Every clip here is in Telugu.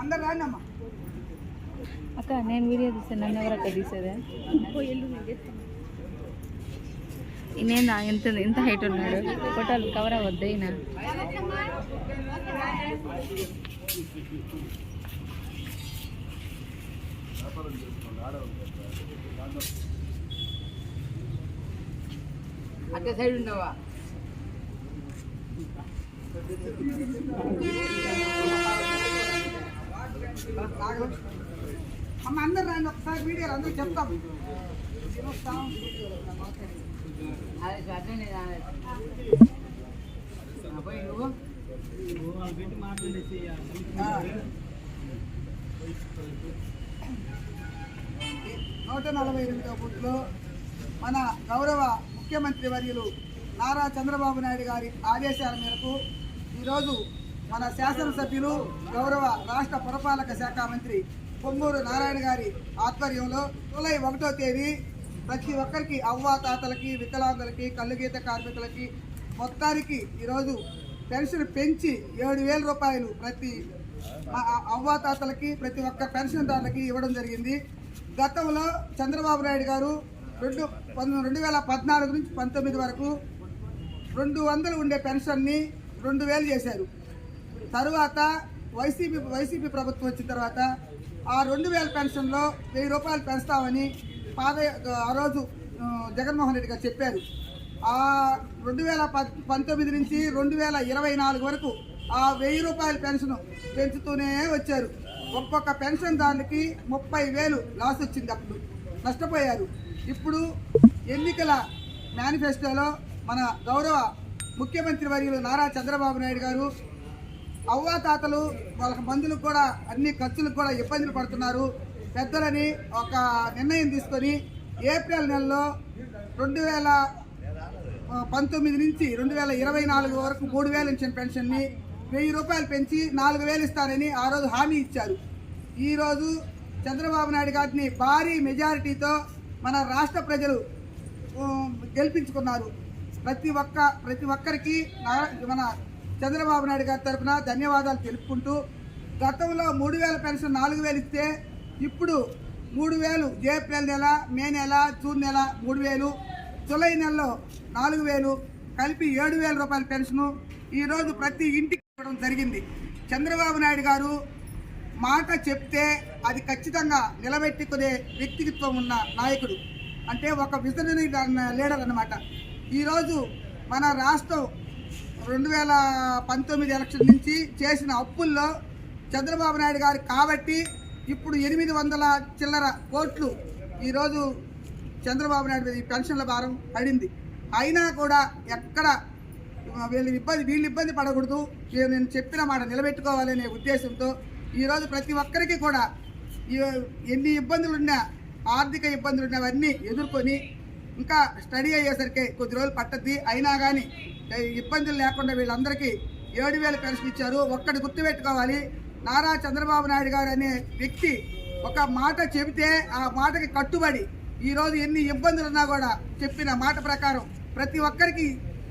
అందరు రాండి అమ్మా. అక్క నేను వీడియో తీసాను, నన్ను ఎవరు అక్క తీసేదే? నేనా ఎంత హైట్ ఉన్నాడు, ఫోటోలు కవర్ అవ్వద్దు అయినా. అట్టే సైడ్ ఉండవా? అమ్మ అందరు రాండి, ఒకసారి వీడియోలు అందరూ చెప్తాం. నూట 48వ బూత్లో మన గౌరవ ముఖ్యమంత్రి వర్యులు నారా చంద్రబాబు నాయుడు గారి ఆదేశాల మేరకు ఈరోజు మన శాసనసభ్యులు గౌరవ రాష్ట్ర పురపాలక శాఖ మంత్రి పొంగూరు నారాయణ గారి ఆధ్వర్యంలో జూలై 1వ తేదీ ప్రతి ఒక్కరికి అవ్వాతాతలకి, వికలాంగులకి, కళ్ళుగీత కార్మికులకి మొత్తానికి ఈరోజు పెన్షన్ పెంచి 7,000 రూపాయలు ప్రతి అవ్వాతాతలకి, ప్రతి ఒక్క పెన్షన్దారులకి ఇవ్వడం జరిగింది. గతంలో చంద్రబాబు నాయుడు గారు 2014 నుంచి 19 వరకు 200 ఉండే పెన్షన్ని 2,000 చేశారు. తర్వాత వైసీపీ ప్రభుత్వం వచ్చిన తర్వాత ఆ 2,000 పెన్షన్లో 1,000 రూపాయలు పెంచుతామని ఆ రోజు జగన్మోహన్ రెడ్డి గారు చెప్పారు. ఆ 2019 నుంచి 2024 వరకు ఆ 1,000 రూపాయల పెన్షన్ పెంచుతూనే వచ్చారు. ఒక్కొక్క పెన్షన్దారులకి 30,000 లాస్ వచ్చింది, అప్పుడు నష్టపోయారు. ఇప్పుడు ఎన్నికల మేనిఫెస్టోలో మన గౌరవ ముఖ్యమంత్రి వర్యులు నారా చంద్రబాబు నాయుడు గారు అవ్వాతాతలు వాళ్ళ మందులకు కూడా అన్ని ఖర్చులకు కూడా ఇబ్బందులు పడుతున్నారు పెద్దలని ఒక నిర్ణయం తీసుకొని ఏప్రిల్ నెలలో 2019 నుంచి 2024 వరకు 3,000 ఇచ్చిన పెన్షన్ని 1,000 రూపాయలు పెంచి 4,000 ఇస్తారని ఆ రోజు హామీ ఇచ్చారు. ఈరోజు చంద్రబాబు నాయుడు గారిని భారీ మెజారిటీతో మన రాష్ట్ర ప్రజలు గెలిపించుకున్నారు. ప్రతి ఒక్కరికి మన చంద్రబాబు నాయుడు గారి తరఫున ధన్యవాదాలు తెలుపుకుంటూ, గతంలో 3,000 పెన్షన్ 4,000 ఇస్తే ఇప్పుడు 3,000 ఏప్రిల్ నెల, మే నెల, జూన్ నెల 3,000, జూలై నెలలో 4,000 కలిపి 7,000 రూపాయల పెన్షను ఈరోజు ప్రతి ఇంటికి ఇవ్వడం జరిగింది. చంద్రబాబు నాయుడు గారు మాట చెప్తే అది ఖచ్చితంగా నిలబెట్టుకునే వ్యక్తిత్వం ఉన్న నాయకుడు, అంటే ఒక విజనరీ లీడర్ అన్నమాట. ఈరోజు మన రాష్ట్రం 2019 ఎలక్షన్ నుంచి చేసిన అప్పుల్లో చంద్రబాబు నాయుడు గారు కాబట్టి ఇప్పుడు 800 చిల్లర కోట్లు ఈరోజు చంద్రబాబు నాయుడు మీద ఈ పెన్షన్ల భారం పడింది. అయినా కూడా ఎక్కడ వీళ్ళు ఇబ్బంది పడకూడదు, నేను చెప్పిన మాట నిలబెట్టుకోవాలనే ఉద్దేశంతో ఈరోజు ప్రతి ఒక్కరికి కూడా ఎన్ని ఇబ్బందులున్నా, ఆర్థిక ఇబ్బందులు ఉన్నవన్నీ ఎదుర్కొని ఇంకా స్టడీ అయ్యేసరికి కొద్ది రోజులు పట్టద్ది, అయినా కానీ ఇబ్బందులు లేకుండా వీళ్ళందరికీ 7,000 పెన్షన్ ఇచ్చారు. ఒక్కటి గుర్తుపెట్టుకోవాలి, నారా చంద్రబాబు నాయుడు గారు అనే వ్యక్తి ఒక మాట చెబితే ఆ మాటకి కట్టుబడి ఈరోజు ఎన్ని ఇబ్బందులు ఉన్నా కూడా చెప్పిన మాట ప్రకారం ప్రతి ఒక్కరికి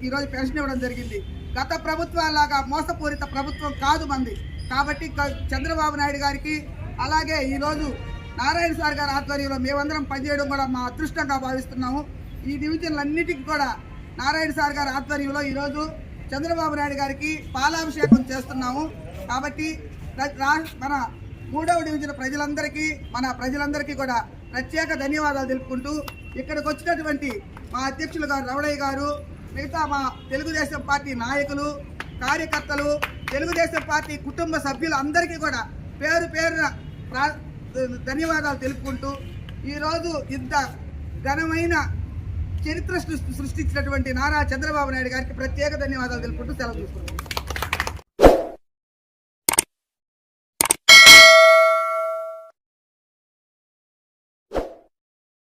ఈరోజు పెన్షన్ ఇవ్వడం జరిగింది. గత ప్రభుత్వాలాగా మోసపూరిత ప్రభుత్వం కాదు మంది. కాబట్టి చంద్రబాబు నాయుడు గారికి అలాగే ఈరోజు నారాయణ సార్ గారి ఆధ్వర్యంలో మేమందరం పనిచేయడం కూడా మా అదృష్టంగా భావిస్తున్నాము. ఈ డివిజన్లన్నిటికీ కూడా నారాయణ సార్ గారి ఆధ్వర్యంలో ఈరోజు చంద్రబాబు నాయుడు గారికి పాలాభిషేకం చేస్తున్నాము. కాబట్టి మన 3వ డివిజన్ ప్రజలందరికీ కూడా ప్రత్యేక ధన్యవాదాలు తెలుపుకుంటూ, ఇక్కడికి వచ్చినటువంటి మా అధ్యక్షులు గారు రవణయ్య గారు, మిగతా మా తెలుగుదేశం పార్టీ నాయకులు, కార్యకర్తలు, తెలుగుదేశం పార్టీ కుటుంబ సభ్యులు అందరికీ కూడా పేరున ధన్యవాదాలు తెలుపుకుంటూ, ఈరోజు ఇంత ఘనమైన చరిత్ర సృష్టించినటువంటి నారా చంద్రబాబు నాయుడు గారికి ప్రత్యేక ధన్యవాదాలు తెలుపుకుంటూ సెలవు తీసుకుంటున్నాను.